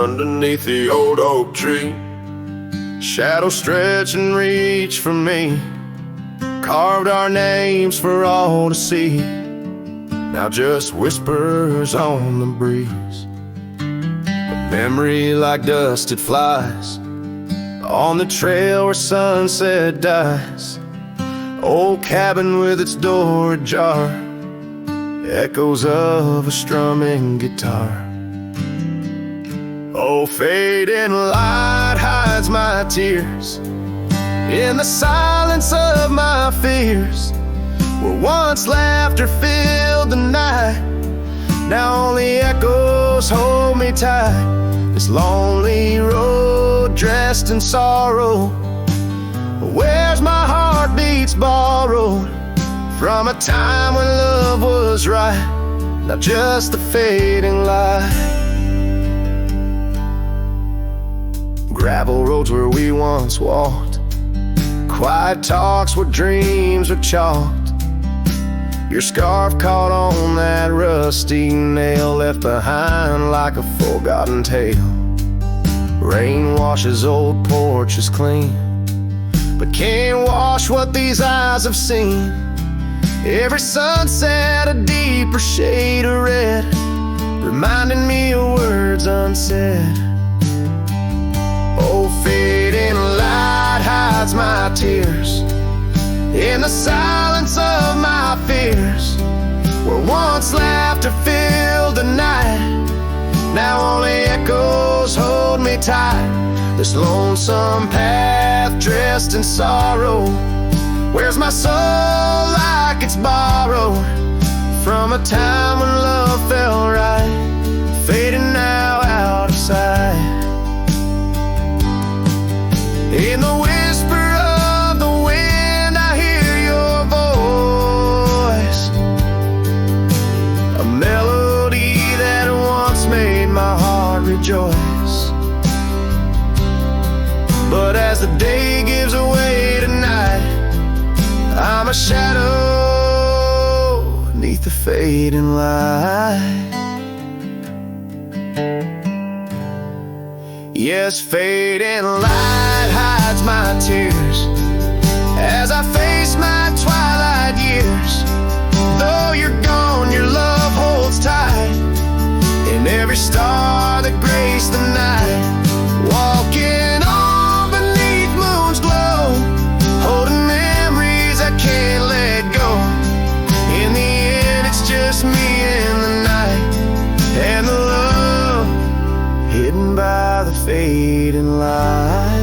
underneath the old oak tree. Shadows stretch and reach for me, carved our names for all to see. Now just whispers on the breeze. A memory like dust, it flies on the trail where sunset dies. Old cabin with its door ajar, echoes of a strumming guitar. Oh, fading light hides my tears in the silence of my fears. Where once laughter filled the night, now only echoes hold me tight. This lonely road dressed in sorrow, where's my heartbeats borrowed from a time when love was right, not just the fading light. Gravel roads where we once walked, quiet talks where dreams were chalked. Your scarf caught on that rusty nail, left behind like a forgotten tale. Rain washes old porches clean, but can't wash what these eyes have seen. Every sunset a deeper shade of red, reminding me of words unsaid. Oh, fading light hides my tears in the silence of my fears. Where once laughter filled the night, now only echoes hold me tight. This lonesome path dressed in sorrow, where's my soul like it's borrowed from a time when love felt right, fading now out of sight. In the whisper of the wind I hear your voice, a melody that once made my heart rejoice. But as the day gives away tonight, I'm a shadow beneath the fading light. Yes, fading light hides my tears as I face my twilight years. Though you're gone, your love holds tight in every star that graced the night. Walking on beneath moon's glow, holding memories I can't let go. In the end, it's just me and the night, and the love hidden by the fading light.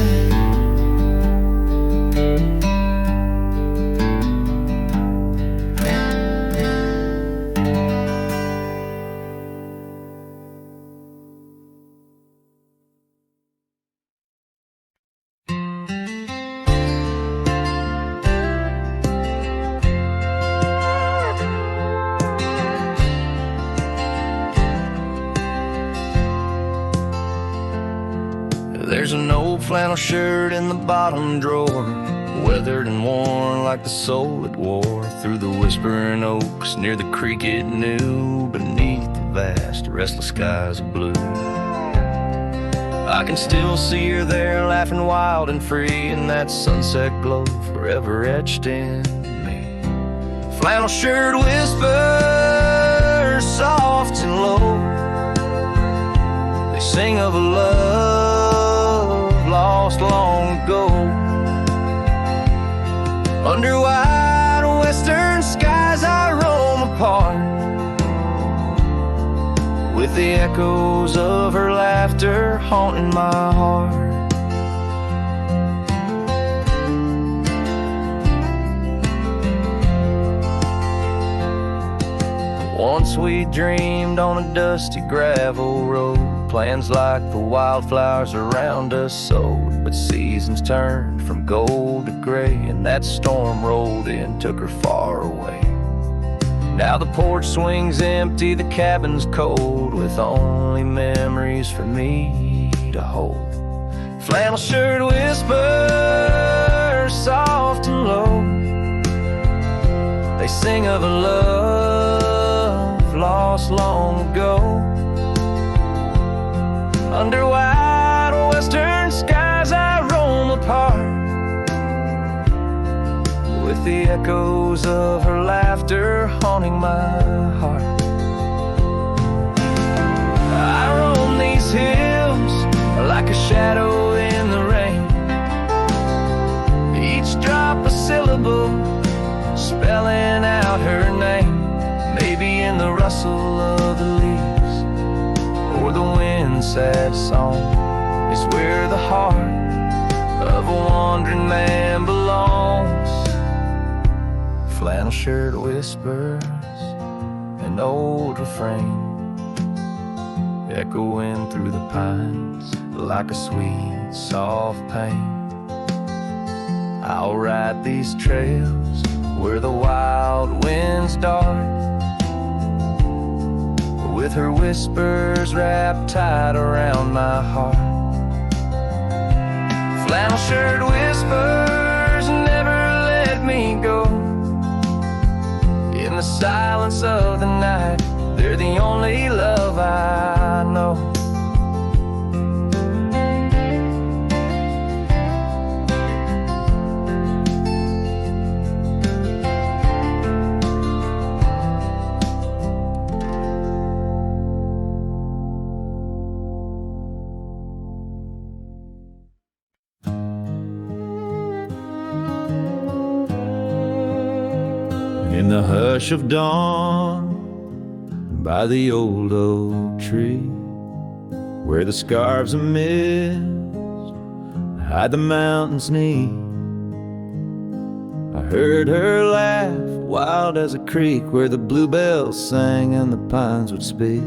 There's an old flannel shirt in the bottom drawer, weathered and worn like the soul it wore. Through the whispering oaks near the creek it knew, beneath the vast restless skies of blue. I can still see her there, laughing wild and free, in that sunset glow forever etched in me. Flannel shirt whispers soft and low, they sing of a love lost long ago. Under wide western skies I roam apart, with the echoes of her laughter haunting my heart. Once we dreamed on a dusty gravel road, plans like the wildflowers around us sowed. But seasons turned from gold to gray, and that storm rolled in, took her far away. Now the porch swings empty, the cabin's cold, with only memories for me to hold. Flannel shirt whispers soft and low, they sing of a love lost long ago. Under wide western skies I roam apart, with the echoes of her laughter haunting my heart. I roam these hills like a shadow in the rain, each drop a syllable spelling out her name. Maybe in the rustle of the leaves or the wind's sad song is where the heart of a wandering man belongs. Flannel shirt whispers an old refrain, echoing through the pines like a sweet, soft pain. I'll ride these trails where the wild winds dart, with her whispers wrapped tight around my heart. Flannel shirt whispers never let me go. In the silence of the night, they're the only love I know. In the hush of dawn, by the old oak tree, where the scarves of mist hide the mountain's knee, I heard her laugh, wild as a creek, where the bluebells sang and the pines would speak.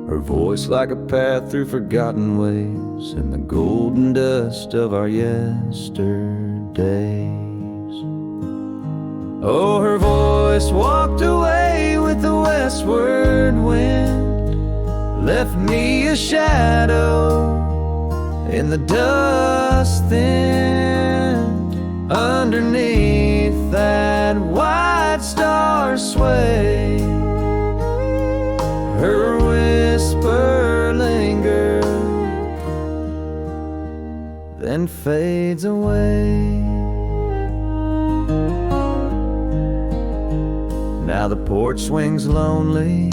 Her voice like a path through forgotten ways in the golden dust of our yesterdays. Oh, her voice walked away with the westward wind, left me a shadow in the dust thinned. Underneath that white star sway, her whisper lingered, then fades away. Now the porch swings lonely,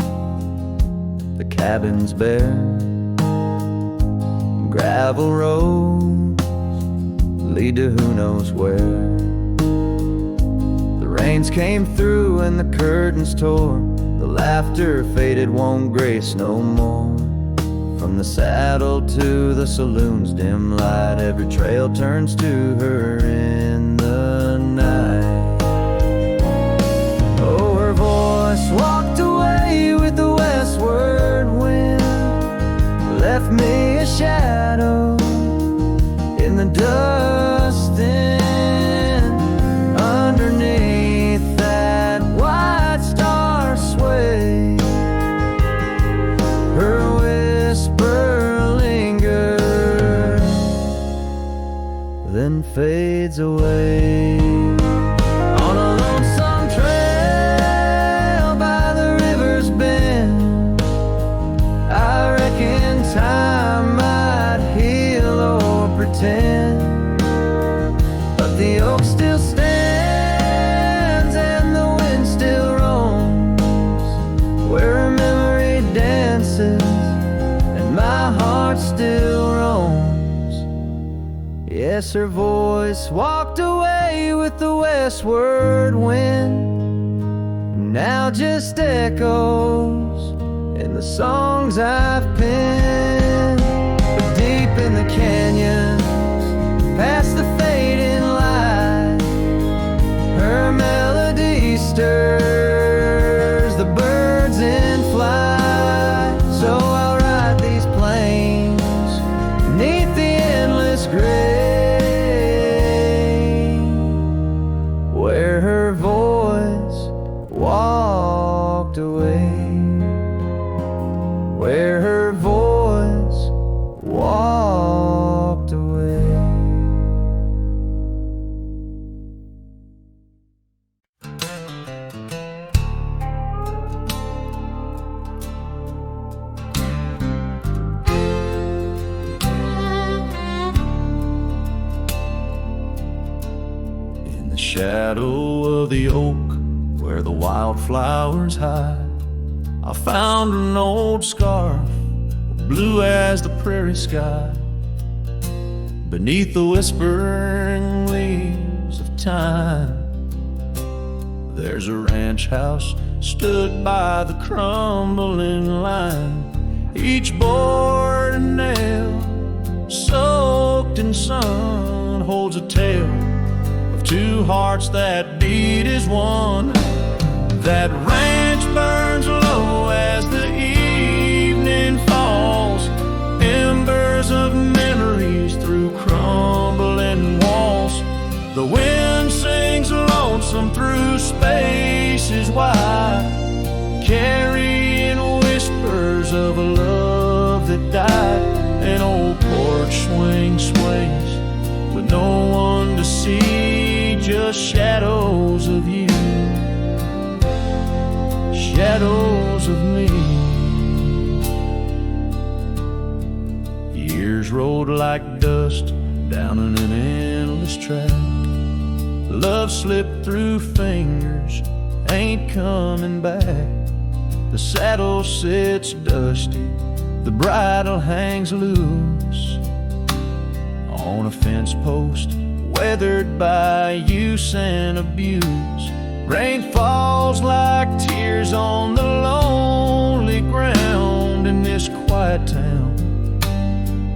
the cabin's bare, gravel roads lead to who knows where. The rains came through and the curtains tore, the laughter faded, won't grace no more. From the saddle to the saloon's dim light, every trail turns to her in the night. Oh, her voice walked away with the westward wind, left me a shadow in the dust then. Underneath that white star sway, her whisper lingers, then fades away. On a lonesome trail by the river's bend, I reckon time might heal or pretend, but the oak still stands and the wind still roams, where her memory dances and my heart still roams. Yes, her voice walked away with the westward wind, now just echoes in the songs I've penned. But deep in the canyons, past the fading light, her melody stirs the birds in flight. So I'll ride these plains beneath the endless gray, where her voice walked away, where her voice walked away. shadow of the oak where the wildflowers hide, I found an old scarf, blue as the prairie sky. Beneath the whispering leaves of time, there's a ranch house stood by the crumbling line. Each board and nail, soaked in sun, holds a tale of two hearts that beat as one. That ranch burns low as the evening falls, embers of memories through crumbling walls. The wind sings lonesome through spaces wide, carrying whispers of a love that died. An old porch swing sways with no one to see, just shadows of you, shadows of me. Years rolled like dust down in an endless track. Love slipped through fingers, ain't coming back. The saddle sits dusty, the bridle hangs loose on a fence post, weathered by use and abuse. Rain falls like tears on the lonely ground in this quiet town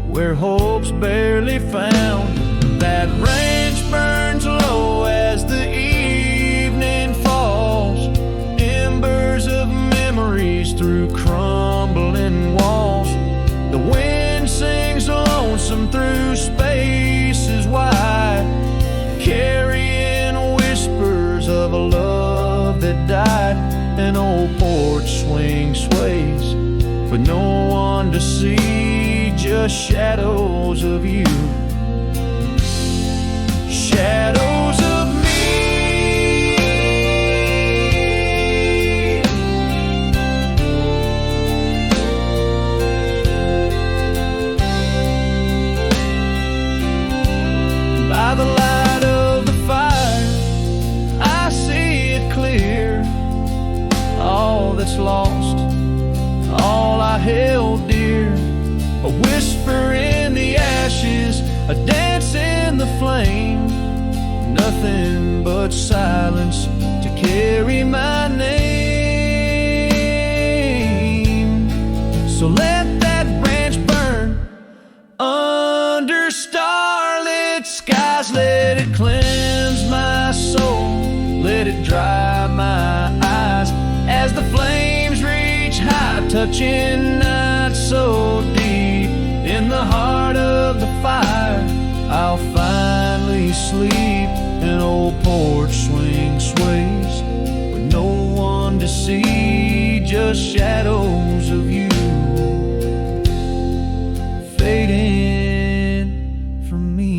where hope's barely found. That ranch burns low as the evening falls, embers of memories through crumbling walls. The wind sings lonesome through spaces wide, carrying whispers of a love that died. An old porch swing sways with no one to see, just shadows of you, shadows of me. By the light of the fire, I see it clear. All that's lost, all I held dear, a whisper in the ashes, a dance in the flame, nothing but silence to carry my name. So let that ranch burn under starlit skies, let it cleanse my soul, let it dry my eyes as the flames reach high, touching not so deep. In the heart of the fire, I'll finally sleep. An old porch swing sways with no one to see, just shadows of you fading from me.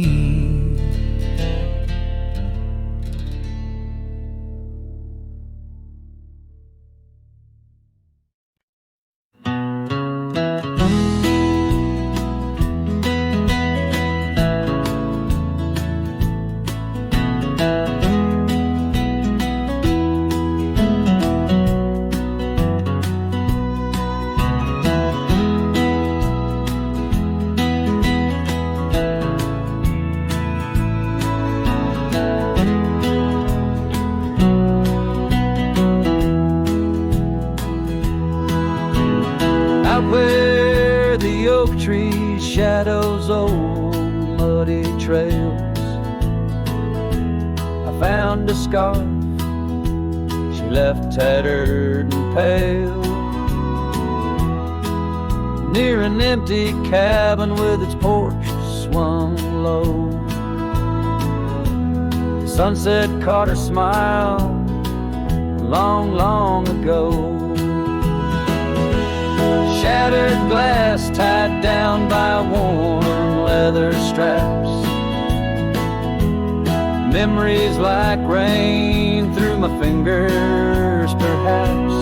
Out where the oak trees shadows old muddy trails, I found a scarf she left tattered and pale, near an empty cabin with its porch swung low. The sunset caught her smile long, long ago. Shattered glass tied down by worn leather straps, memories like rain through my fingers, perhaps.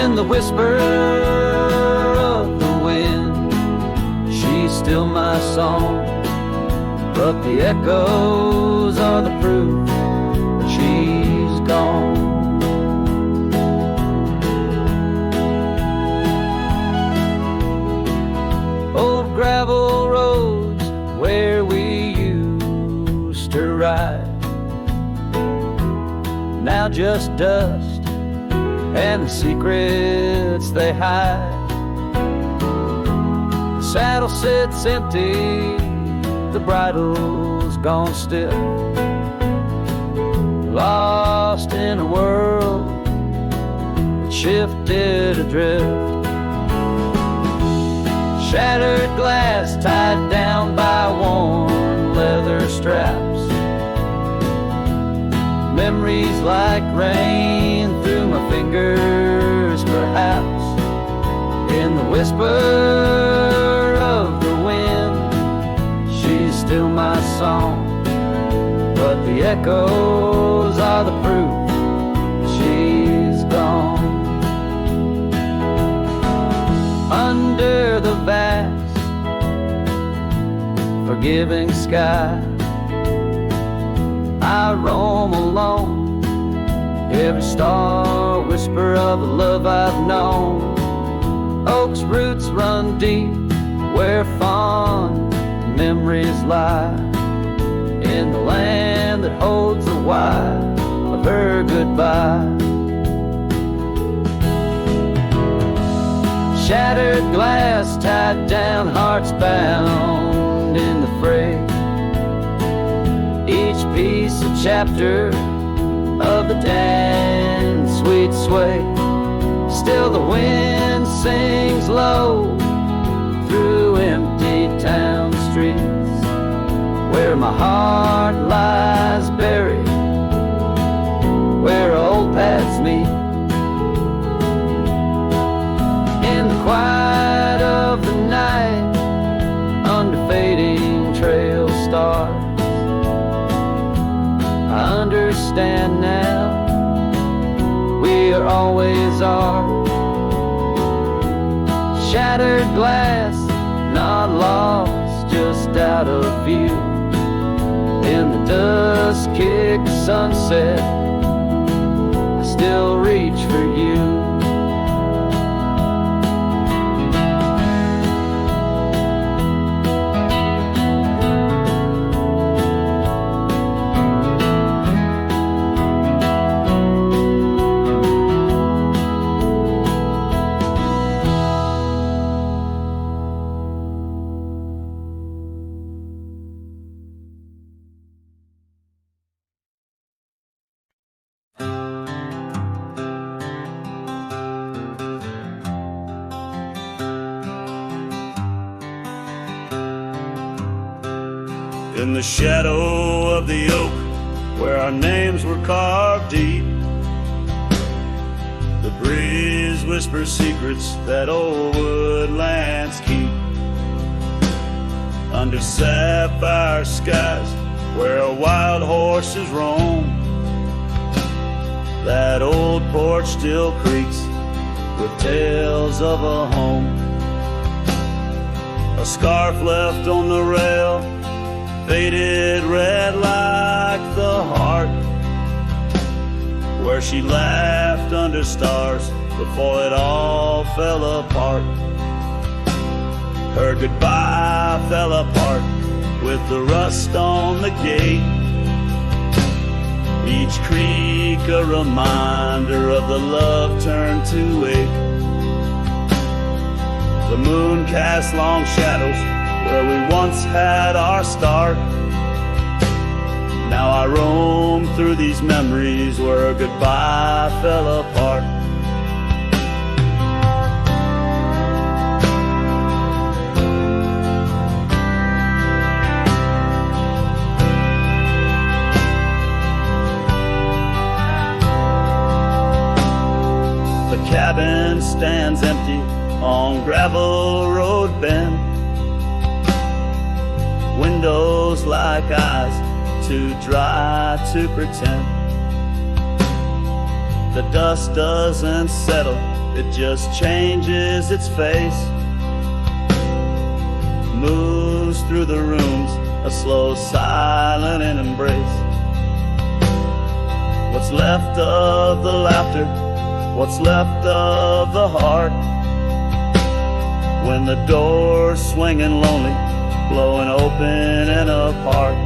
In the whisper of the wind, she's still my song, but the echoes are the proof now just dust and the secrets they hide. The saddle sits empty, the bridle's gone stiff, lost in a world that shifted adrift. Shattered glass tied down by worn leather straps. Memories like rain through my fingers, perhaps. In the whisper of the wind, she's still my song. But the echoes are the proof she's gone. Under the vast, forgiving sky, I roam alone. Every star whisper of a love I've known. Oak's roots run deep where fond memories lie, in the land that holds the why of her goodbye. Shattered glass tied down, hearts bound in the fray. Each piece a chapter of the dance sweet sway. Still the wind sings low through empty town streets, where my heart lies buried, where old paths meet. In the quiet of the night, under fading trail stars, I understand now, we are always are. Shattered glass, not lost, just out of view. In the dusk-kicked sunset, I still reach for you. In the shadow of the oak, where our names were carved deep, the breeze whispers secrets that old woodlands keep. Under sapphire skies, where wild horses roam, that old porch still creaks with tales of a home. A scarf left on the rail, faded red like the heart where she laughed under stars before it all fell apart. Her goodbye fell apart with the rust on the gate, each creak a reminder of the love turned to ache. The moon cast long shadows where we once had our start. Now I roam through these memories where goodbye fell apart. The cabin stands empty on gravel road bend, windows like eyes too dry to pretend. The dust doesn't settle, it just changes its face, moves through the rooms, a slow silent embrace. What's left of the laughter, what's left of the heart, when the door's swinging lonely, blowing open and apart.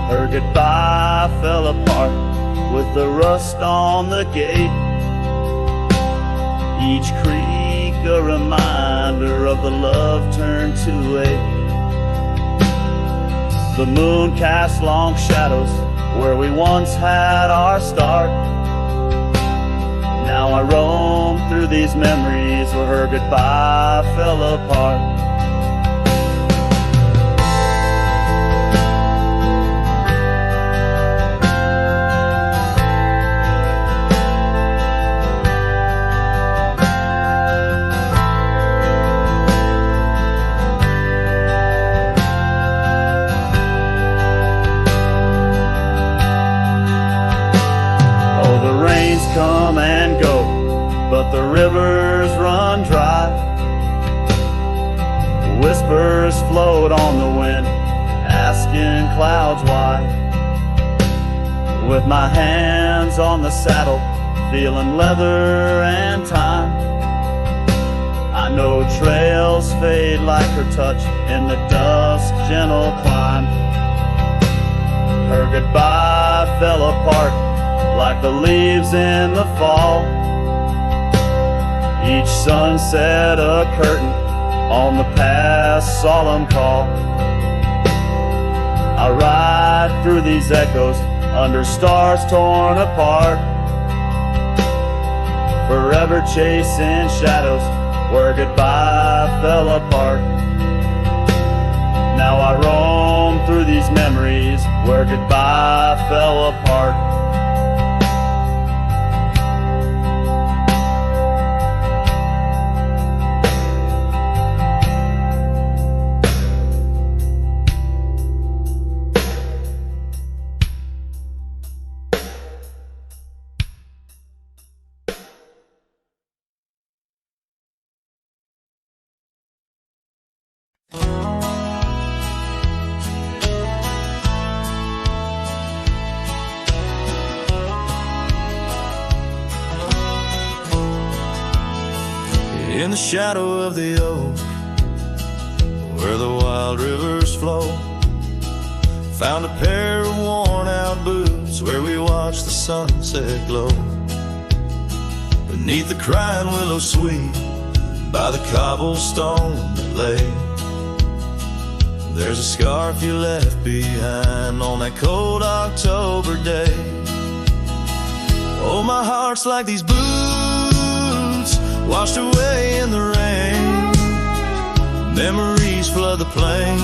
Her goodbye fell apart with the rust on the gate. Each creak a reminder of the love turned to ache. The moon casts long shadows where we once had our start. Now I roam through these memories where her goodbye fell apart. Come and go, but the rivers run dry. Whispers float on the wind, asking clouds why. With my hands on the saddle, feeling leather and time, I know trails fade like her touch in the dusk gentle climb. Her goodbye fell apart like the leaves in the fall. Each sunset a curtain on the past solemn call. I ride through these echoes under stars torn apart, forever chasing shadows where goodbye fell apart. Now I roam through these memories where goodbye fell apart. In the shadow of the oak, where the wild rivers flow, found a pair of worn-out boots where we watched the sunset glow. Beneath the crying willow sweet, by the cobblestone that lay, there's a scarf you left behind on that cold October day. Oh, my heart's like these boots washed away in the rain. Memories flood the plain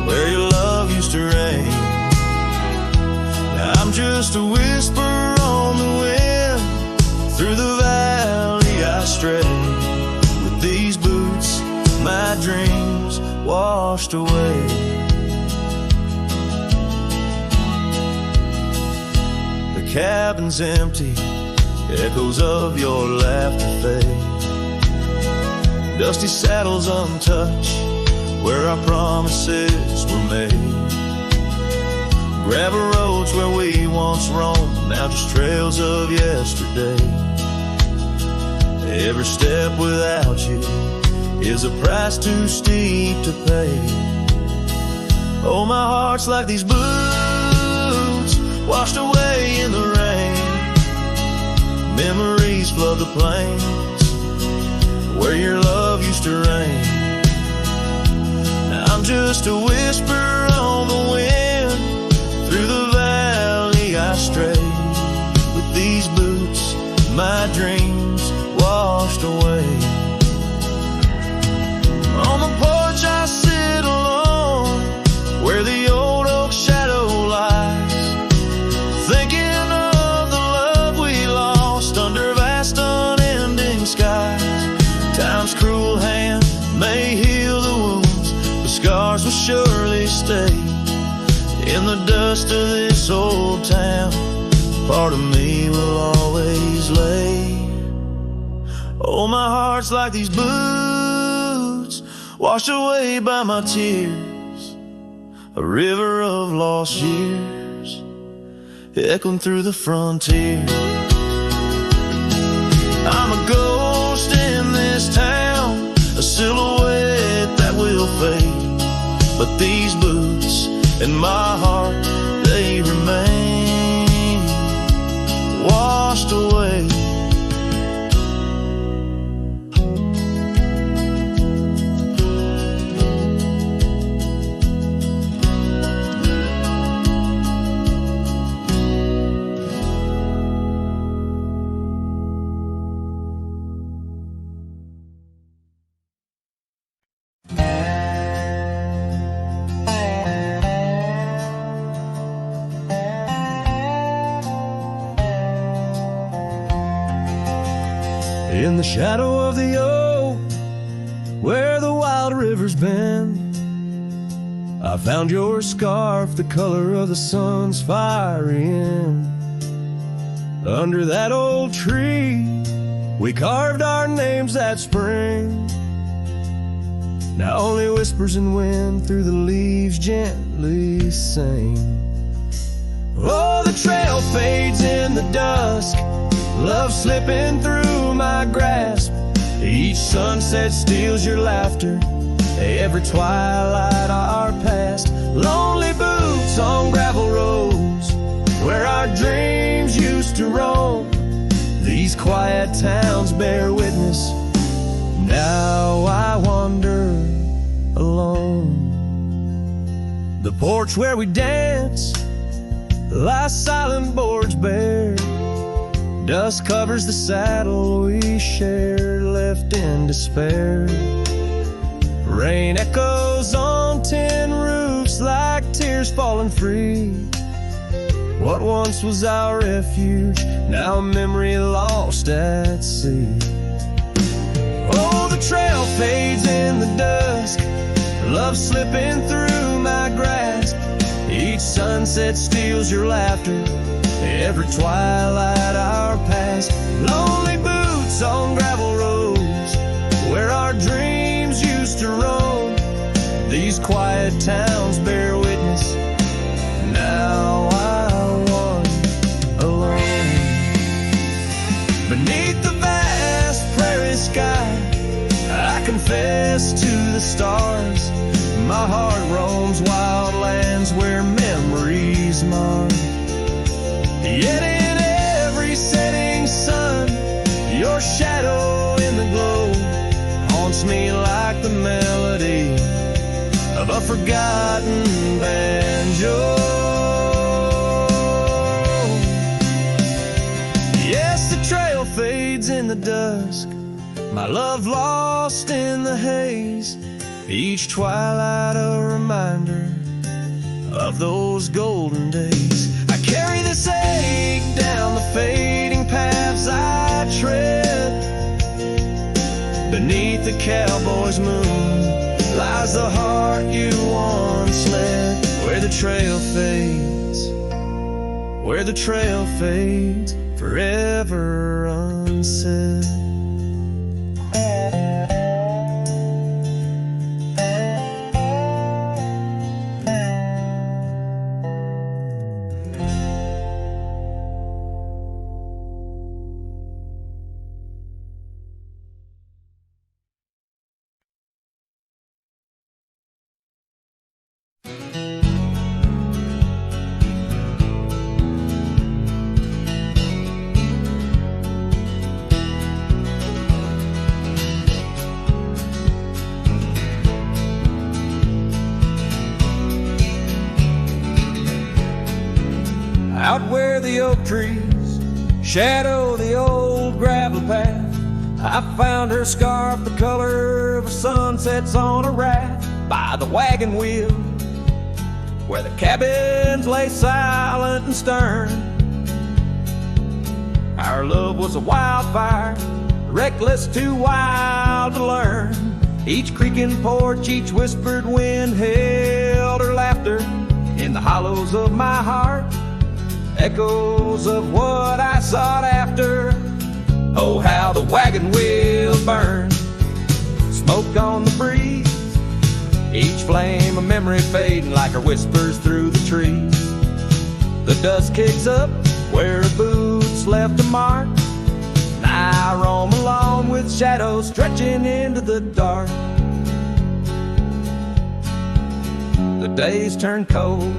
where your love used to reign. Now I'm just a whisper on the wind. Through the valley I stray. With these boots, my dreams washed away. The cabin's empty, echoes of your laughter fade. Dusty saddles untouched, where our promises were made. Gravel roads where we once roamed, now just trails of yesterday. Every step without you is a price too steep to pay. Oh, my heart's like these boots washed away in the rain. Memories flood the plains where your love used to reign. Now I'm just a whisper on the wind. Through the valley I stray. With these boots, my dreams washed away. On the porch I sit alone, where the old oak shadow lies, thinking of the love we lost under vast unending skies. Time's cruel hand may heal the wounds, but scars will surely stay. In the dust of this old town, part of me will always lay. Oh, my heart's like these boots washed away by my tears, a river of lost years echoing through the frontier. I'm a ghost in this town, a silhouette that will fade, but these boots in my heart, they remain. In the shadow of the oak, where the wild river's bend, I found your scarf, the color of the sun's fiery end. Under that old tree, we carved our names that spring. Now only whispers and wind through the leaves gently sing. Oh, the trail fades in the dusk, love slipping through my grasp. Each sunset steals your laughter, every twilight our past. Lonely boots on gravel roads, where our dreams used to roam. These quiet towns bear witness, now I wander alone. The porch where we dance lies silent, boards bare. Dust covers the saddle we shared, left in despair. Rain echoes on tin roofs like tears falling free. What once was our refuge, now a memory lost at sea. Oh, the trail fades in the dusk, love slipping through my grasp. Each sunset steals your laughter, every twilight our past. Lonely boots on gravel roads, where our dreams used to roam. These quiet towns bear witness, now I wander alone. Beneath the vast prairie sky, I confess to the stars. My heart roams wild lands where memories mar. Yet in every setting sun, your shadow in the glow haunts me like the melody of a forgotten banjo. Yes, the trail fades in the dusk, my love lost in the haze. Each twilight a reminder of those golden days. I carry this ache down the fading paths I tread. Beneath the cowboy's moon lies the heart you once led. Where the trail fades, where the trail fades, forever unsaid. Out where the oak trees shadow the old gravel path, I found her scarf the color of a sunsets on a raft. By the wagon wheel, where the cabins lay silent and stern, our love was a wildfire, reckless, too wild to learn. Each creaking porch, each whispered wind held her laughter. In the hollows of my heart, echoes of what I sought after. Oh, how the wagon wheel burned, smoke on the breeze, each flame a memory fading like her whispers through the trees. The dust kicks up where her boots left a mark, and I roam alone with shadows stretching into the dark. The days turned cold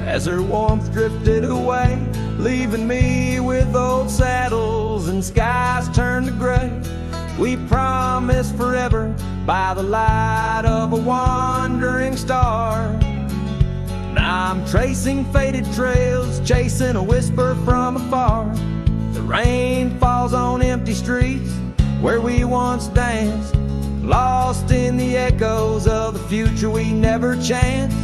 as her warmth drifted away, leaving me with old saddles and skies turned to gray. We promised forever by the light of a wandering star. Now I'm tracing faded trails, chasing a whisper from afar. The rain falls on empty streets where we once danced, lost in the echoes of the future we never chanced.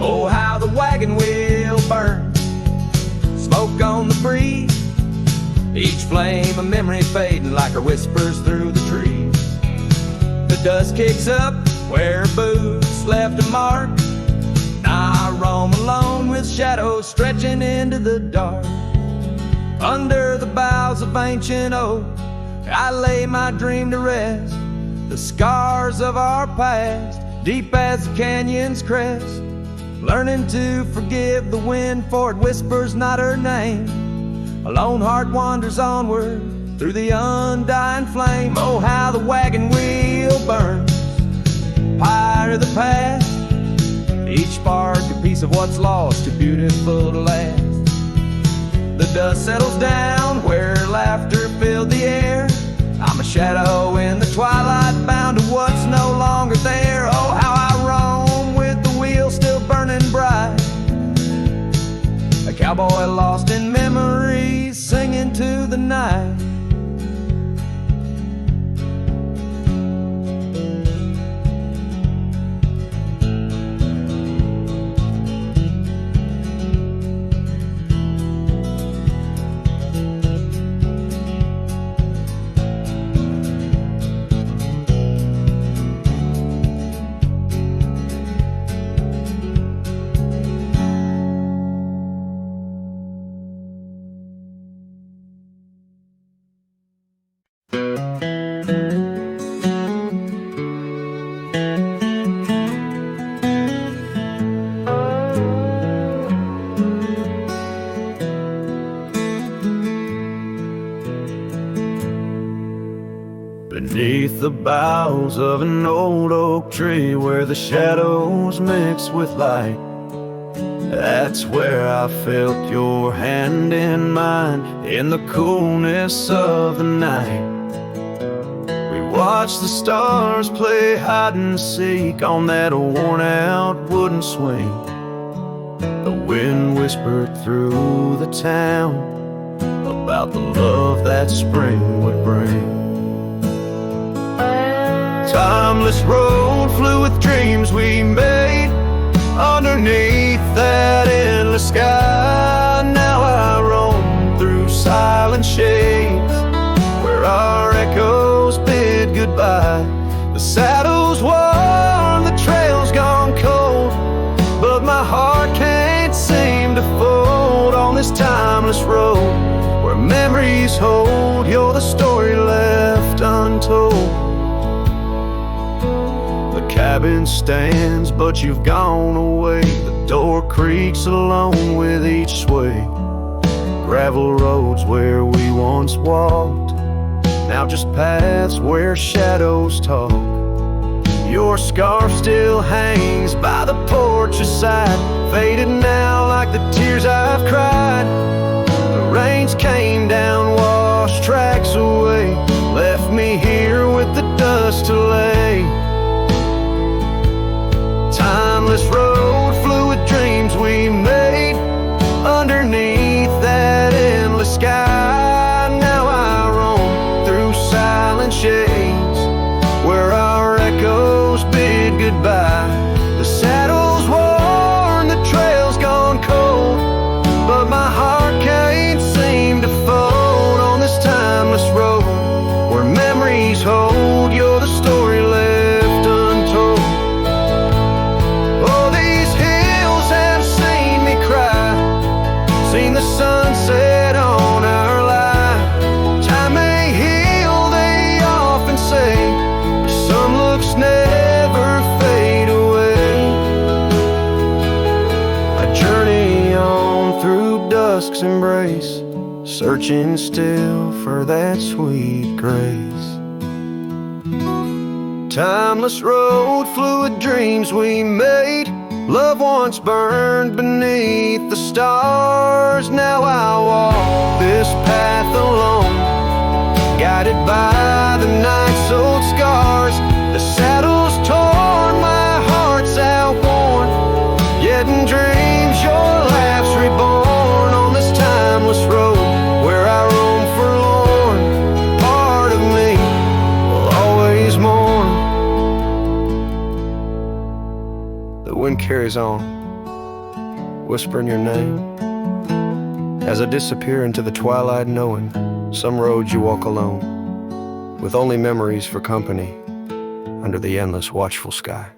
Oh, how the wagon wheel burns, smoke on the breeze, each flame a memory fading like her whispers through the trees. The dust kicks up where boots left a mark. Now I roam alone with shadows stretching into the dark. Under the boughs of ancient oak, I lay my dream to rest. The scars of our past, deep as the canyon's crest. Learning to forgive the wind, for it whispers not her name. A lone heart wanders onward through the undying flame. Oh, how the wagon wheel burns, pyre of the past. Each spark a piece of what's lost, too beautiful to last. The dust settles down where laughter filled the air. I'm a shadow in the twilight, bound to what's no longer there. Oh, how I roam with the wheel still burning bright. A cowboy lost in memories, singing to the night. Beneath the boughs of an old oak tree, where the shadows mix with light, that's where I felt your hand in mine in the coolness of the night. We watched the stars play hide and seek on that worn out wooden swing. The wind whispered through the town about the love that spring would bring. Timeless road flew with dreams we made underneath that endless sky. Now I roam through silent shades where our echoes bid goodbye. The saddle's worn, the trail's gone cold, but my heart can't seem to fold on this timeless road where memories hold. You're the story left untold. The cabin stands, but you've gone away. The door creaks alone with each sway. Gravel roads where we once walked, now just paths where shadows talk. Your scarf still hangs by the porch's side, faded now like the tears I've cried. The rains came down, washed tracks away, left me here with the dust to lay. Timeless road flew with dreams we made underneath that endless sky. Now I roam through silent shades where our echoes bid goodbye. The saddle's worn, the trail's gone cold, but my heart can't seem to fold on this timeless road where memories hold. You're the story left untold. Seen the sunset on our line. Time may heal, they often say. Some looks never fade away. I journey on through dusk's embrace, searching still for that sweet grace. Timeless road flew with dreams we made. Love once burned beneath the stars. Now I walk this path alone, guided by the night's old scars. The saddle's torn, my heart's outworn, yet in dreams your laugh's reborn on this timeless road where I roam forlorn. Part of me will always mourn. The wind carries on, whispering your name as I disappear into the twilight, knowing Some roads you walk alone, with only memories for company, under the endless watchful sky.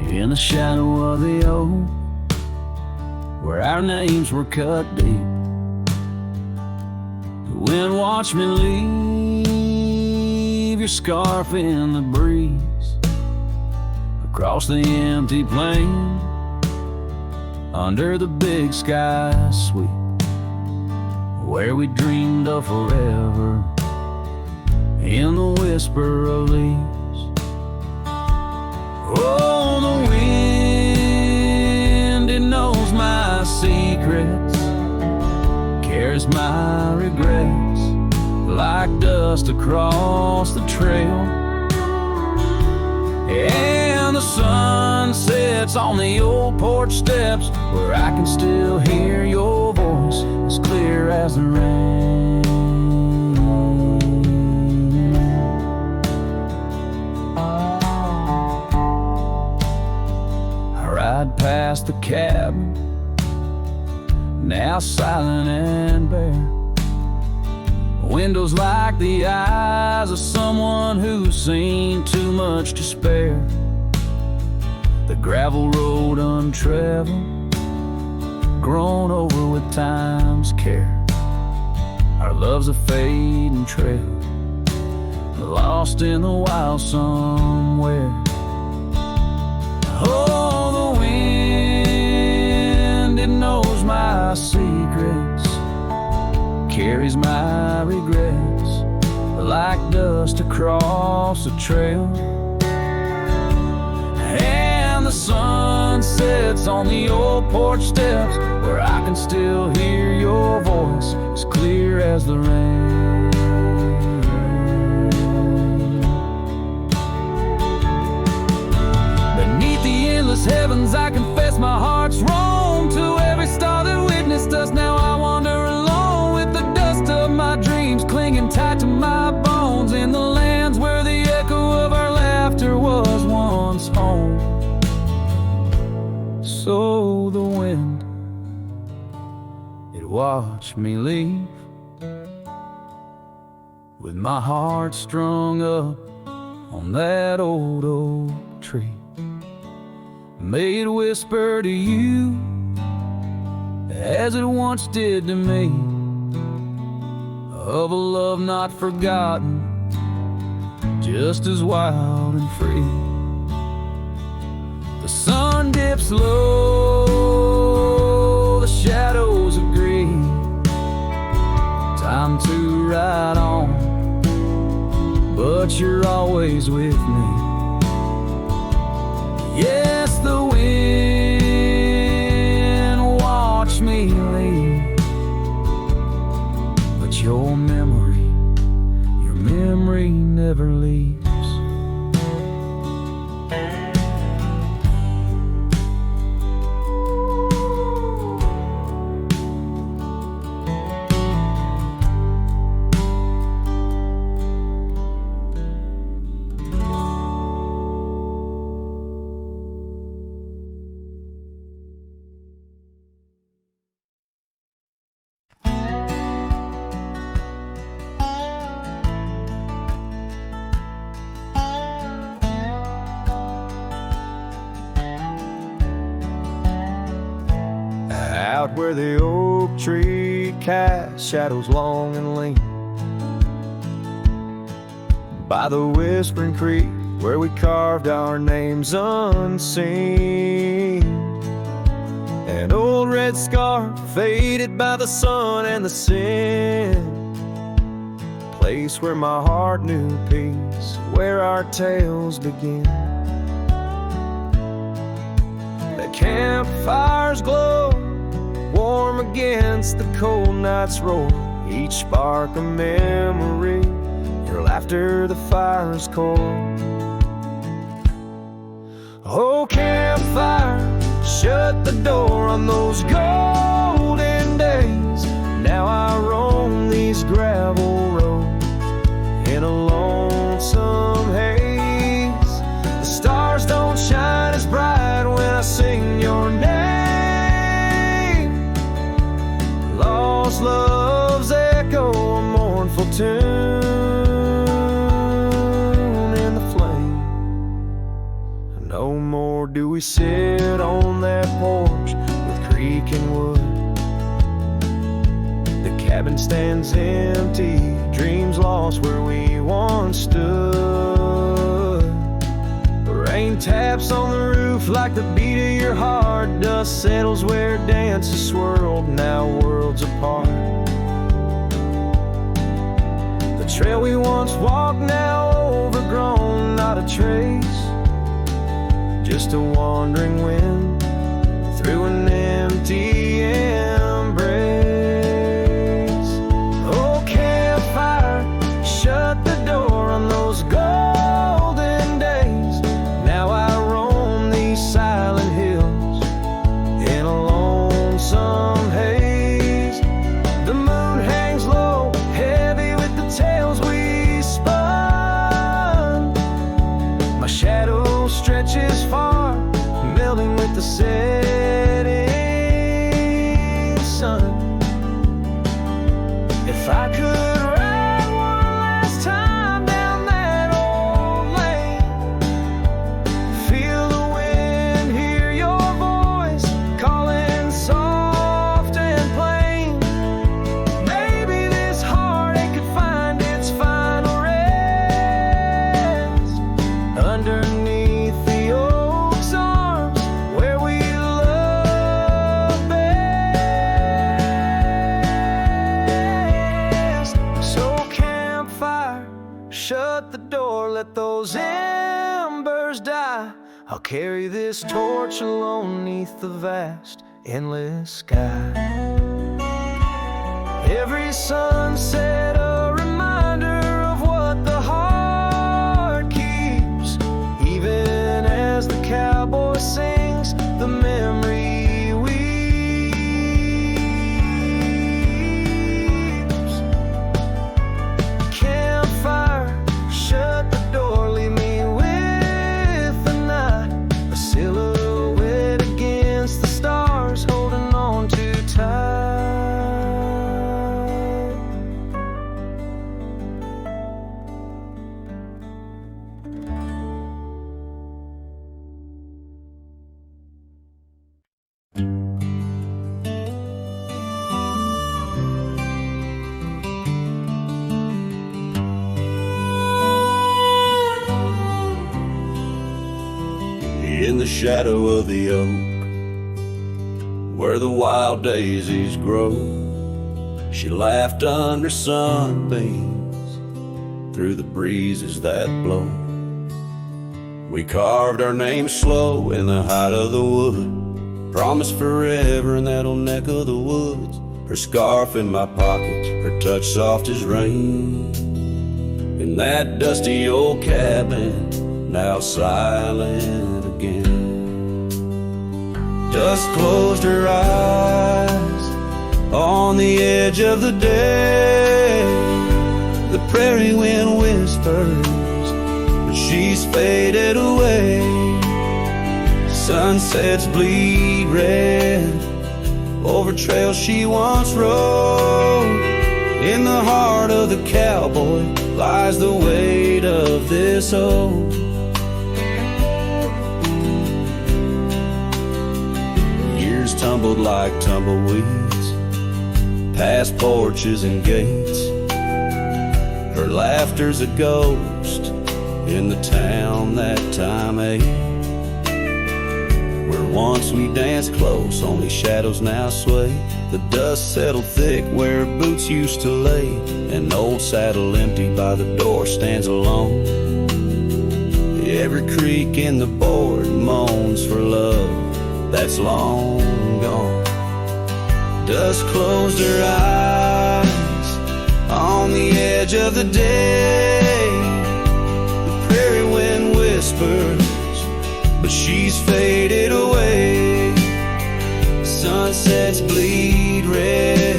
In the shadow of the oak, where our names were cut deep, the wind watched me leave your scarf in the breeze, across the empty plain, under the big sky sweep, where we dreamed of forever, in the whisper of leaves. Oh, the wind, it knows my secrets, carries my regrets like dust across the trail. And the sun sets on the old porch steps, where I can still hear your voice as clear as the rain. Ride past the cabin, now silent and bare. Windows like the eyes of someone who's seen too much to spare. The gravel road untraveled, grown over with time's care. Our love's a fading trail, lost in the wild somewhere. Oh, the wind, it knows my secrets, carries my regrets like dust across a trail. And the sun sets on the old porch steps, where I can still hear your voice as clear as the rain. Heavens, I confess my heart's wrong to every star that witnessed us. Now I wander alone with the dust of my dreams clinging tight to my bones, in the lands where the echo of our laughter was once home. So the wind, it watched me leave, with my heart strung up on that old oak tree. May it whisper to you, as it once did to me, of a love not forgotten, just as wild and free. The sun dips low, the shadows agree, time to ride on, but you're always with me. Yes, the wind watched me leave, but your memory never leaves. Out where the oak tree casts shadows long and lean, by the whispering creek where we carved our names unseen. An old red scarf faded by the sun and the sin, place where my heart knew peace, where our tales begin. The campfire's glow, warm against the cold night's roar, each spark a memory, your laughter the fire's core. Oh, campfire, shut the door on those golden days. Now I roam these gravel tune in the flame. No more do we sit on that porch with creaking wood. The cabin stands empty, dreams lost where we once stood. The rain taps on the roof like the beat of your heart. Dust settles where dances swirled, now worlds apart. The trail we once walked, now overgrown, not a trace, just a wandering wind through an empty embrace. Oh, campfire, shut the door on those golden days. Now I roam these silent hills in a lonesome haze. The moon hangs low, heavy with the tales we spun. My shadow stretches far, melding with the setting sun. If I could ride one last time down that old lane, feel the wind, hear your voice calling soft and plain. Maybe this heartache could find its final rest underneath the oak's arms where we love best. So campfire, shut the door, let those embers die. I'll carry this torch alone neath the vast, endless sky. Every sunset a reminder of what the heart keeps. Even as the cowboy sings, the memory weeps. Campfire, shut the door, leave me with the night. A silhouette against the stars, holding on too tight. In the shadow of the oak, where the wild daisies grow, she laughed under sunbeams through the breezes that blow. We carved our names slow in the height of the wood, promised forever in that old neck of the woods. Her scarf in my pocket, her touch soft as rain. In that dusty old cabin, now silent again. Dust closed her eyes on the edge of the day. The prairie wind whispers, but she's faded away. Sunsets bleed red over trails she once rode. In the heart of the cowboy lies the weight of this old. Years tumbled like tumbleweeds past porches and gates. Her laughter's a ghost in the town that time ate. Where once we danced close, only shadows now sway. The dust settled thick where boots used to lay. An old saddle empty by the door stands alone. Every creak in the board moans for love that's long gone. Dust closed her eyes on the edge of the day. The prairie wind whispers, but she's faded away. Sunsets bleed red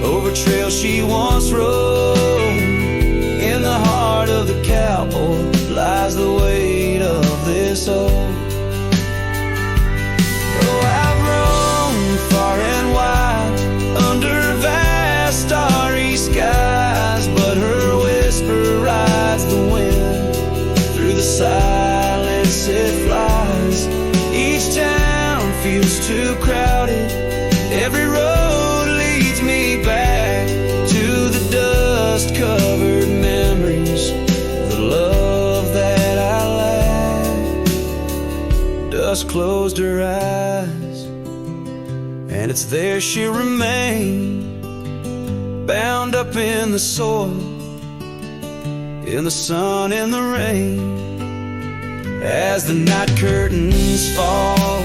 over trails she once rode. In the heart of the cowboy lies the weight of this old. Oh, I've roamed far and wide under vast starry skies, Every road leads me back to the dust-covered memories, the love that I lacked. Dust closed her eyes, and it's there she'll remain, bound up in the soil, in the sun and the rain. As the night curtains fall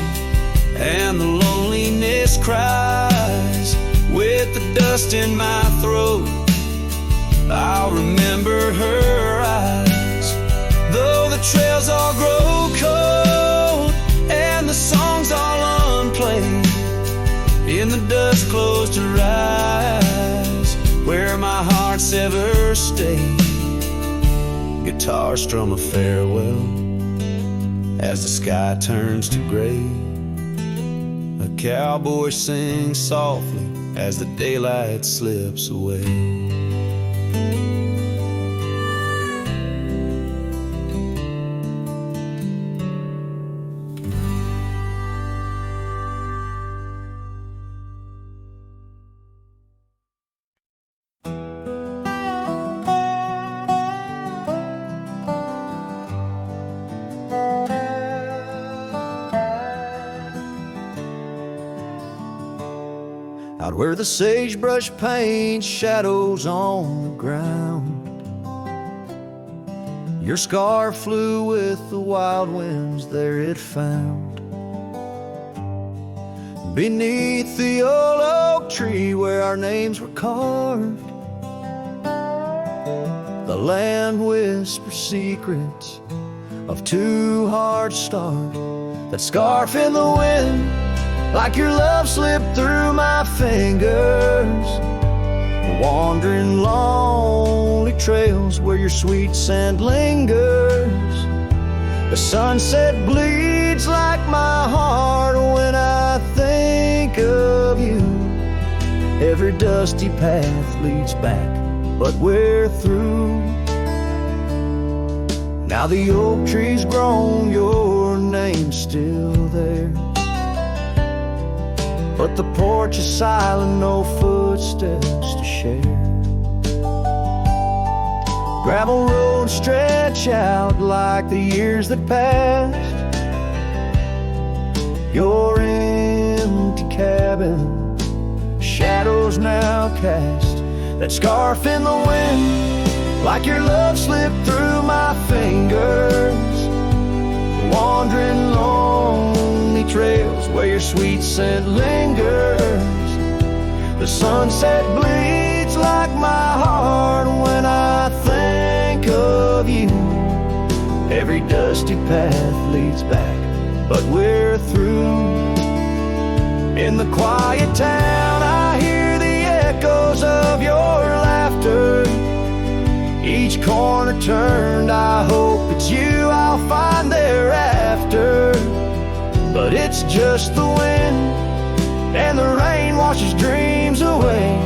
and the loneliness cries, with the dust in my throat, I'll remember her eyes. Though the trails all grow cold and the songs all unplayed, in the dust closed her eyes, where my heart's ever stayed. Guitar strum a farewell as the sky turns to gray. A cowboy sings softly as the daylight slips away. Out where the sagebrush paints shadows on the ground, your scar flew with the wild winds, there it found. Beneath the old oak tree where our names were carved, the land whispers secrets of two hearts starved. That scarf in the wind, like your love slipped through my fingers, wandering lonely trails where your sweet scent lingers. The sunset bleeds like my heart when I think of you. Every dusty path leads back, but we're through. Now the oak tree's grown, your name's still there, but the porch is silent, no footsteps to share. Gravel roads stretch out like the years that passed. Your empty cabin, shadows now cast. That scarf in the wind, like your love slipped through my fingers, wandering lonely trails where your sweet scent lingers. The sunset bleeds like my heart when I think of you. Every dusty path leads back, but we're through. In the quiet town I hear the echoes of your laughter. Each corner turned, I hope it's you I'll find thereafter. But it's just the wind, and the rain washes dreams away,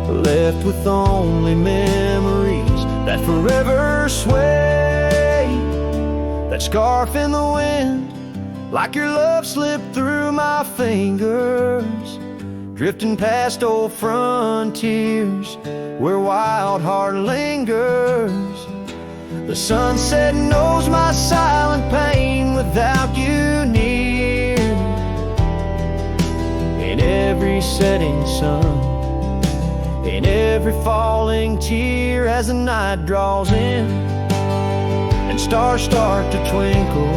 left with only memories that forever sway. That scarf in the wind, like your love slipped through my fingers, drifting past old frontiers where wild heart lingers. The sunset knows my silent pain without you near. In every setting sun, in every falling tear, as the night draws in and stars start to twinkle,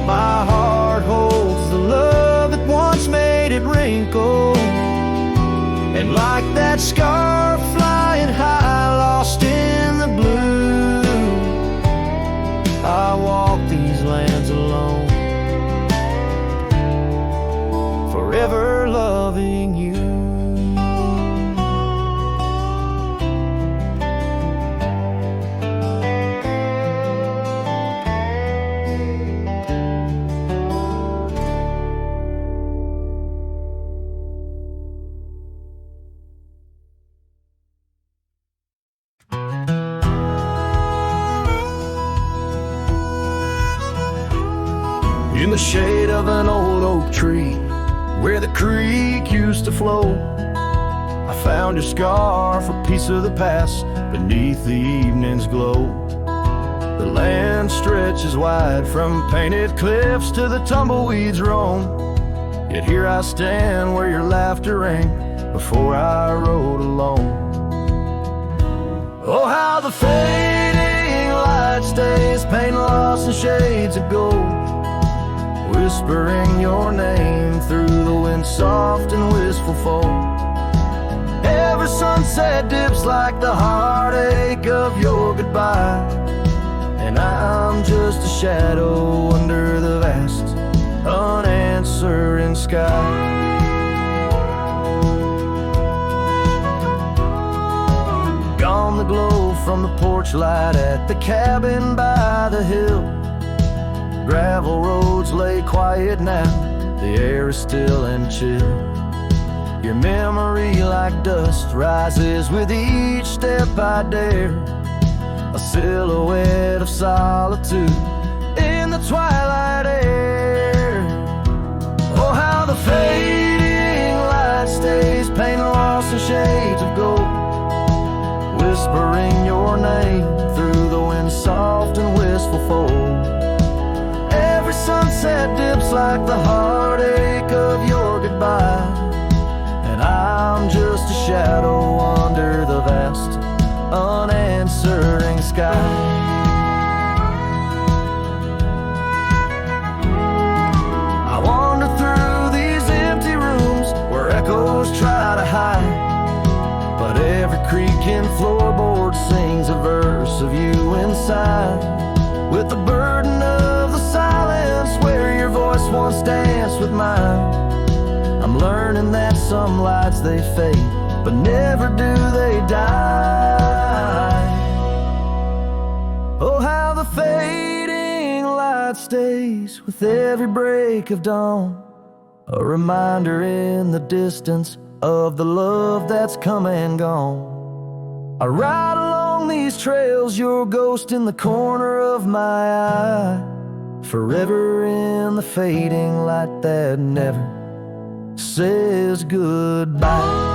my heart holds the love that once made it wrinkle. And like that scarf flying high, lost in the blue, I walk these lands alone, forever loving you. the shade of an old oak tree where the creek used to flow. I found your scarf, a piece of the past beneath the evening's glow. The land stretches wide from painted cliffs to the tumbleweeds roam. Yet here I stand where your laughter rang before I rode alone. Oh, how the fading light stays, paint lost in shades of gold, whispering your name through the wind, soft and wistful fold. Every sunset dips like the heartache of your goodbye, and I'm just a shadow under the vast, unanswering sky. Gone the glow from the porch light at the cabin by the hill. Gravel roads lay quiet now, the air is still and chill. Your memory like dust rises with each step I dare, a silhouette of solitude in the twilight air. Oh, how the fading light stays, paint lost in shades of gold, whispering your name through the wind, soft and wistful fold. Every sunset dips like the heartache of your goodbye, and I'm just a shadow under the vast, unanswering sky. I wander through these empty rooms where echoes try to hide, but every creaking floorboard sings a verse of you inside. With the burden of the silence where your voice once danced with mine, I'm learning that some lights they fade, but never do they die. Oh, how the fading light stays with every break of dawn, a reminder in the distance of the love that's come and gone. I ride along these trails, your ghost in the corner of my eye, forever in the fading light that never says goodbye.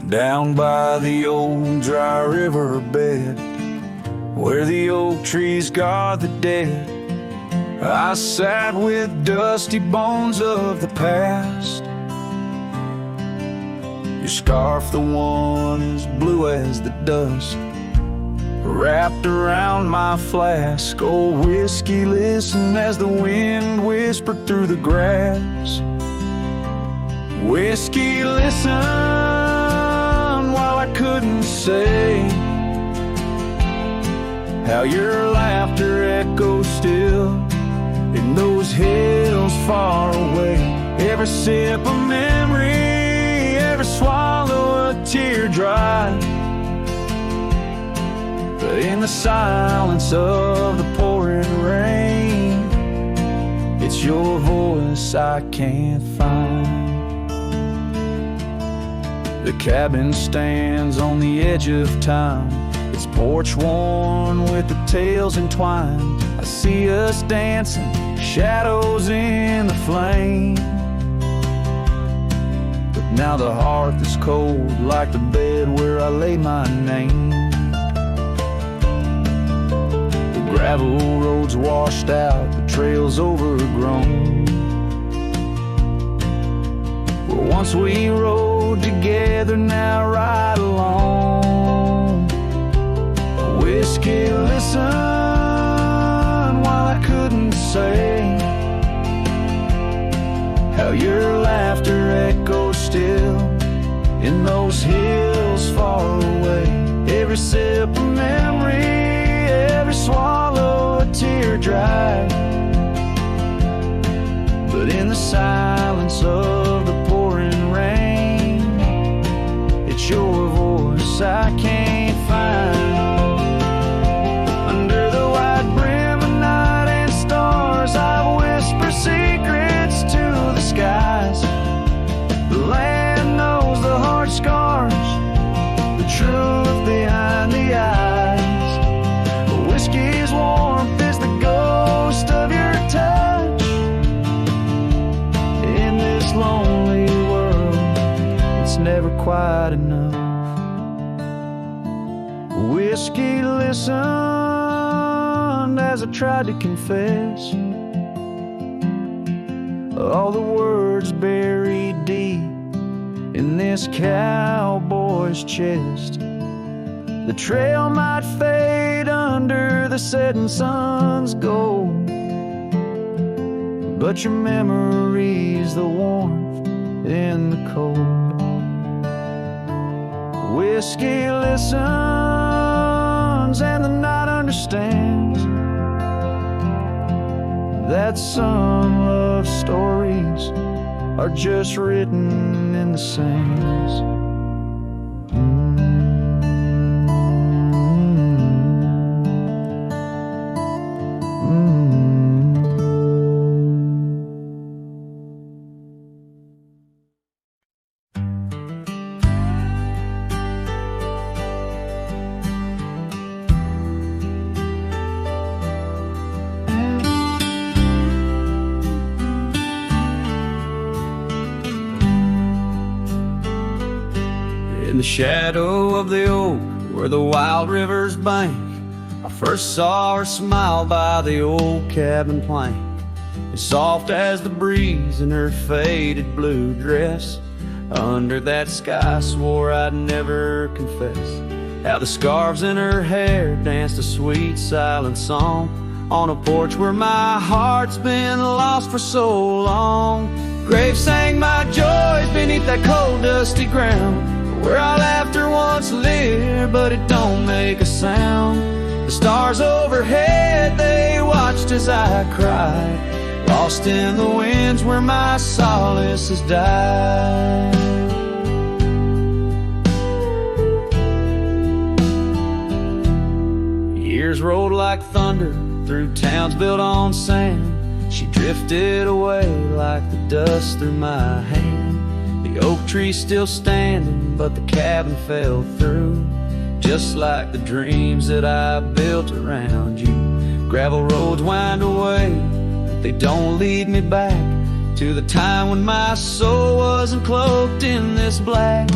Down by the old dry river bed, where the oak trees guard the dead, I sat with dusty bones of the past. Your scarf, the one as blue as the dust, wrapped around my flask. Old whiskey, listen as the wind whispered through the grass. Whiskey, listen, while I couldn't say how your laughter echoes still in those hills far away. Every sip a memory, every swallow a tear dry, but in the silence of the pouring rain, it's your voice I can't find. The cabin stands on the edge of time, its porch worn with the tales entwined. I see us dancing, shadows in the flame, but now the hearth is cold like the bed where I lay my name. The gravel roads washed out, the trails overgrown, where once we rode together, now ride alone. Whiskey, listen, while I couldn't say how your laughter echoes still in those hills far away. Every sip a memory, every swallow a tear dry, But in the silence of the pouring rain, it's your voice I can't find. Under the white brim of night and stars, I whisper secrets to the skies. The land knows the hard scars, the truth behind the eyes. Whiskey's warmth is the ghost of your touch. In this lonely world, it's never quite enough. Whiskey listened as I tried to confess all the words buried deep in this cowboy's chest. The trail might fade under the setting sun's gold, but your memory's the warmth in the cold. Whiskey listens and the night understands that some love stories are just written in the sands. In the shadow of the oak where the wild rivers bank, I first saw her smile by the old cabin plank. As soft as the breeze in her faded blue dress, under that sky I swore I'd never confess. How the scarves in her hair danced a sweet silent song on a porch where my heart's been lost for so long. Graves sang my joys beneath that cold dusty ground, where our laughter once lived, but it don't make a sound. The stars overhead, they watched as I cried, lost in the winds where my solace has died. Years rolled like thunder through towns built on sand. She drifted away like the dust through my hand. The oak tree's still standing, but the cabin fell through, just like the dreams that I built around you. Gravel roads wind away, but they don't lead me back to the time when my soul wasn't cloaked in this black.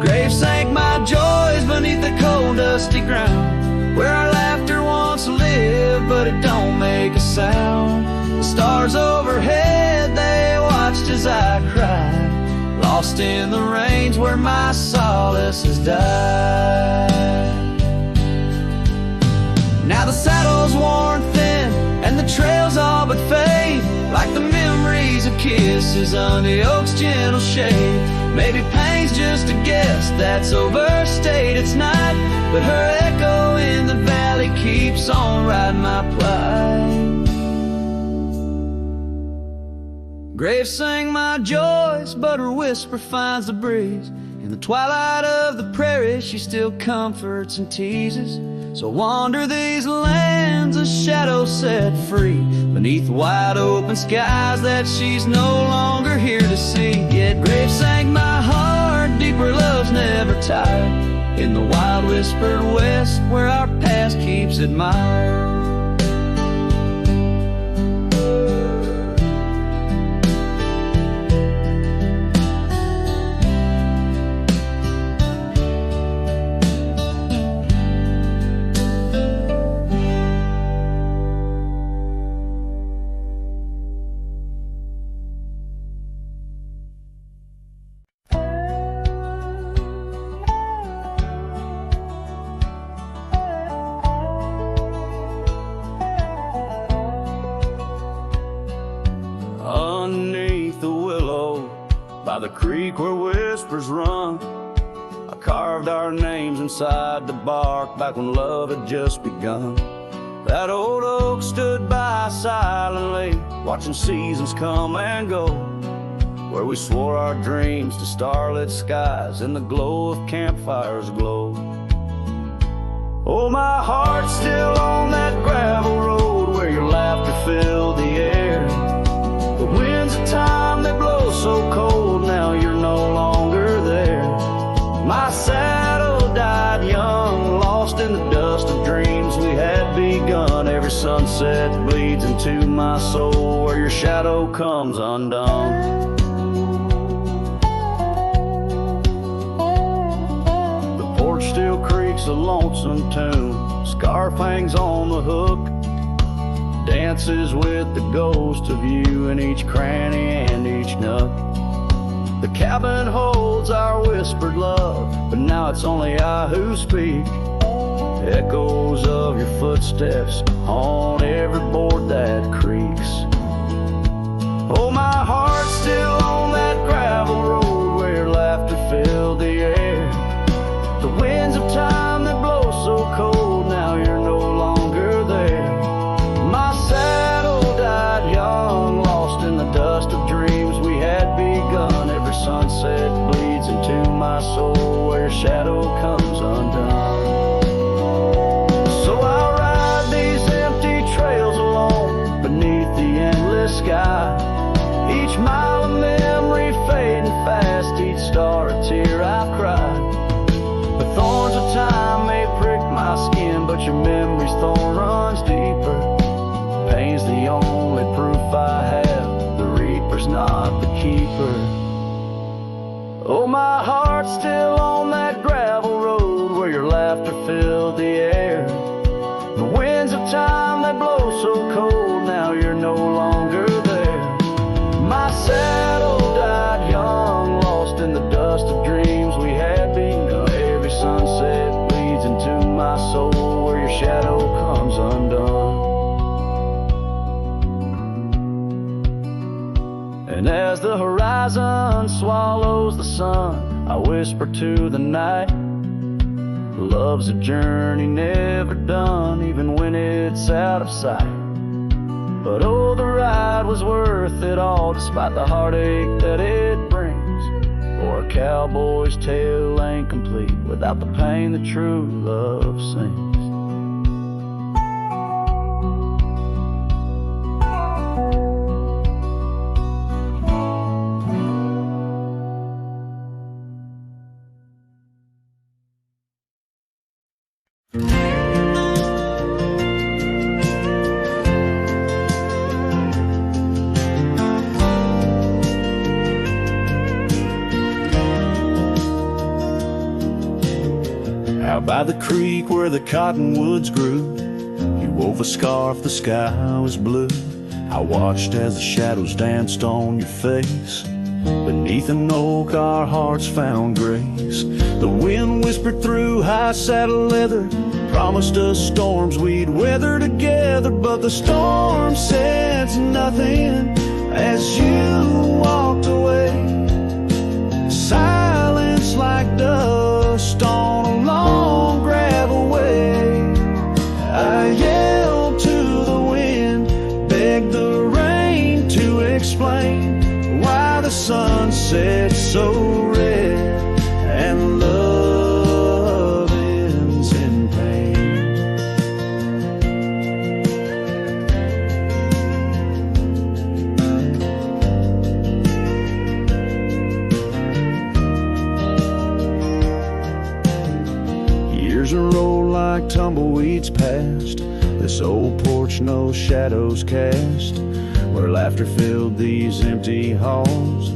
Graves sank my joys beneath the cold dusty ground, where our laughter once lived, but it don't make a sound. The stars overhead, they watched as I cried, lost in the range where my solace has died. Now the saddle's worn thin and the trails all but fade, like the memories of kisses under the oak's gentle shade. Maybe pain's just a guess that's overstayed its night, but her echo in the valley keeps on riding my plight. Graves sang my joys, but her whisper finds the breeze. In the twilight of the prairie, she still comforts and teases. So wander these lands, a shadow set free, beneath wide open skies that she's no longer here to see. Yet Graves sang my heart, deeper love's never tired, in the wild whispered west where our past keeps admired. Underneath the willow, by the creek where whispers run, I carved our names inside the bark back when love had just begun. That old oak stood by silently, watching seasons come and go, where we swore our dreams to starlit skies and the glow of campfires glow. Oh, my heart's still on that gravel road where your laughter filled the air. The winds of time, they blow so cold, now you're no longer there. My saddle died young, lost in the dust of dreams we had begun. Every sunset bleeds into my soul where your shadow comes undone. The porch still creaks a lonesome tune, scarf hangs on the hook, dances with the ghost of you in each cranny and each nook. The cabin holds our whispered love, but now it's only I who speak. Echoes of your footsteps on every board that creaks. Oh, my heart's still on that gravel road where your laughter filled the air. The winds of time that blow so cold, now you're no longer there. My saddle died young, lost in the dust of dreams we had begun. Every sunset bleeds into my soul where your shadow comes undone. So I'll ride these empty trails alone beneath the endless sky. Each mile of memory fading fast, each star a tear I've cried. The thorns of time may prick my skin, but your memory's thorn runs deeper. Pain's the only proof I have, the reaper's not the keeper. Oh, my heart's still on that gravel road where your laughter filled the air. The winds of time that blow so cold, now you're no longer there. My saddle died young, lost in the dust of dreams we had begun. Every sunset bleeds into my soul where your shadow comes undone. And as the horizon swallows the sun, I whisper to the night, love's a journey never done, even when it's out of sight. But oh, the ride was worth it all, despite the heartache that it brings. For a cowboy's tale ain't complete without the pain that true love sings. Out by the creek where the cottonwoods grew, you wove a scarf, the sky was blue. I watched as the shadows danced on your face. Beneath an oak our hearts found grace. The wind whispered through high saddle leather, promised us storms we'd weather together. But the storm said nothing as you walked away. Silence like dust on a long gravel way. I yelled to the wind, begged the rain to explain why the sun set so red and love ends in pain. Years roll like tumbleweeds past this old porch, no shadows cast, where laughter filled these empty halls,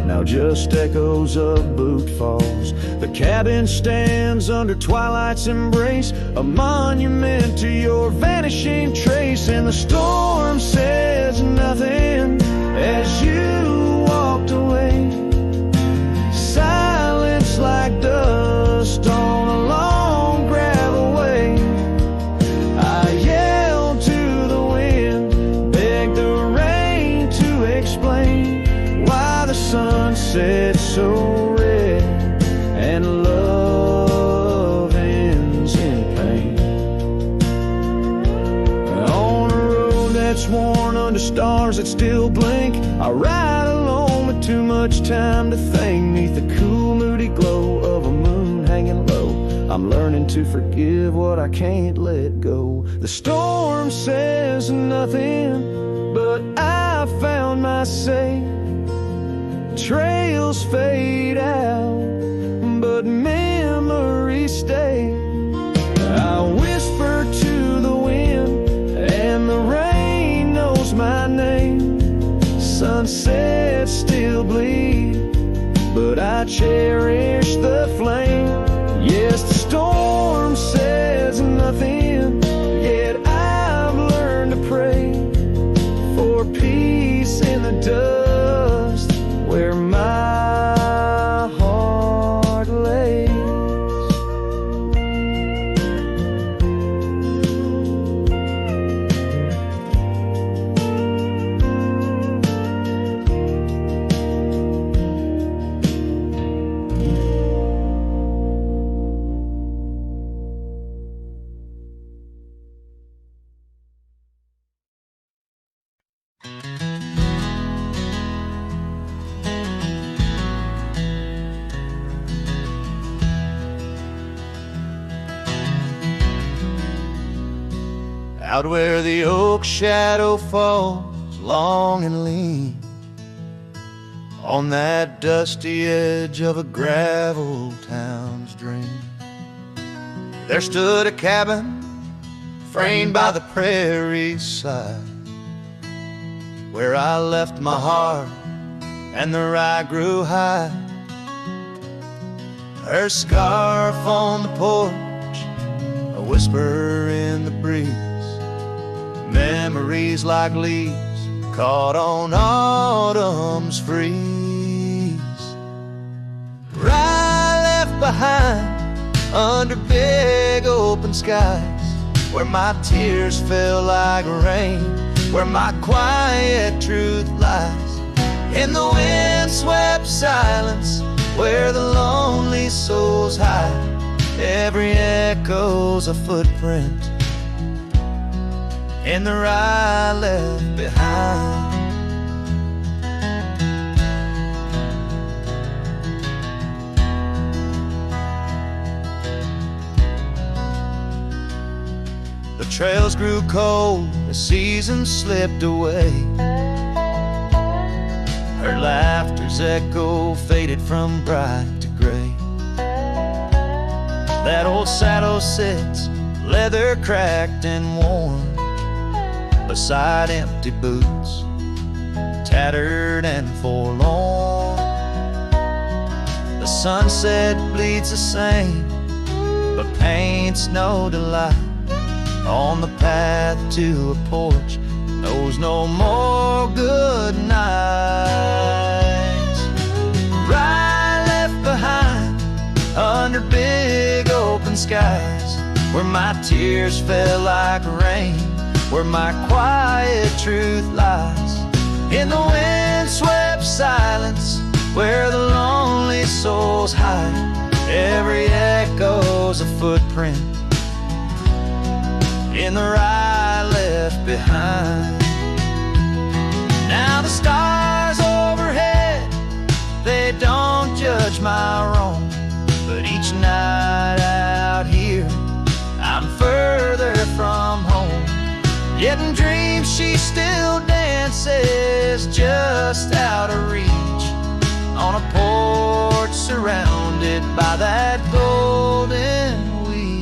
now just echoes of boot falls. The cabin stands under twilight's embrace, a monument to your vanishing trace. And the storm says nothing as you walked away. Silence like dust on a long gravel way. I yelled to the wind, begged the rain to explain why the sun set so red and love ends in pain. nights worn under stars that still blink. I ride alone with too much time to think. Neath the cool, moody glow of a moon hanging low, I'm learning to forgive what I can't let go. The storm says nothing, but I found my safe. Trails fade out, but memories stay. I whisper to the wind, and the rain knows my name. Sunsets still bleed, but I cherish the flame. Yes, the storm says nothing, yet I've learned to pray for peace in the dust where my heart lays. Out where the oak shadow falls long and lean, on that dusty edge of a gravel town's dream, there stood a cabin framed by the prairie's side, where I left my heart and the rye grew high. Her scarf on the porch, a whisper in the breeze, memories like leaves caught on autumn's freeze. Rye left behind under big open skies, where my tears fell like rain, where my quiet truth lies. In the wind-swept silence, where the lonely souls hide, every echo's a footprint in the rye left behind. The trails grew cold, the seasons slipped away. Her laughter's echo faded from bright to gray. That old saddle sits, leather cracked and worn, beside empty boots, tattered and forlorn. The sunset bleeds the same, but paints no delight. On the path to a porch knows no more good nights. Rye left behind under big open skies, where my tears fell like rain, where my quiet truth lies. In the wind-swept silence, where the lonely souls hide, every echo's a footprint in the rye left behind. Now the stars overhead, they don't judge my wrong, but each night out here I'm further from home. Yet in dreams she still dances just out of reach, on a porch surrounded by that golden wheat.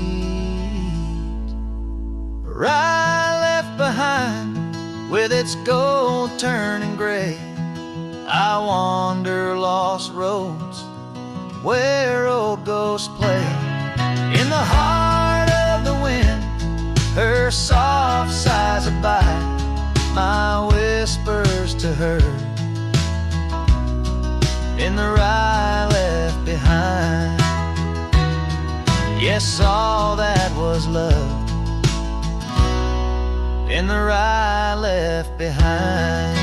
Rye left behind with its gold turning gray, I wander lost roads where old ghosts play. In the heart of the wind, her soft sighs abide, my whispers to her in the rye left behind. Yes, all that was loved in the rye left behind.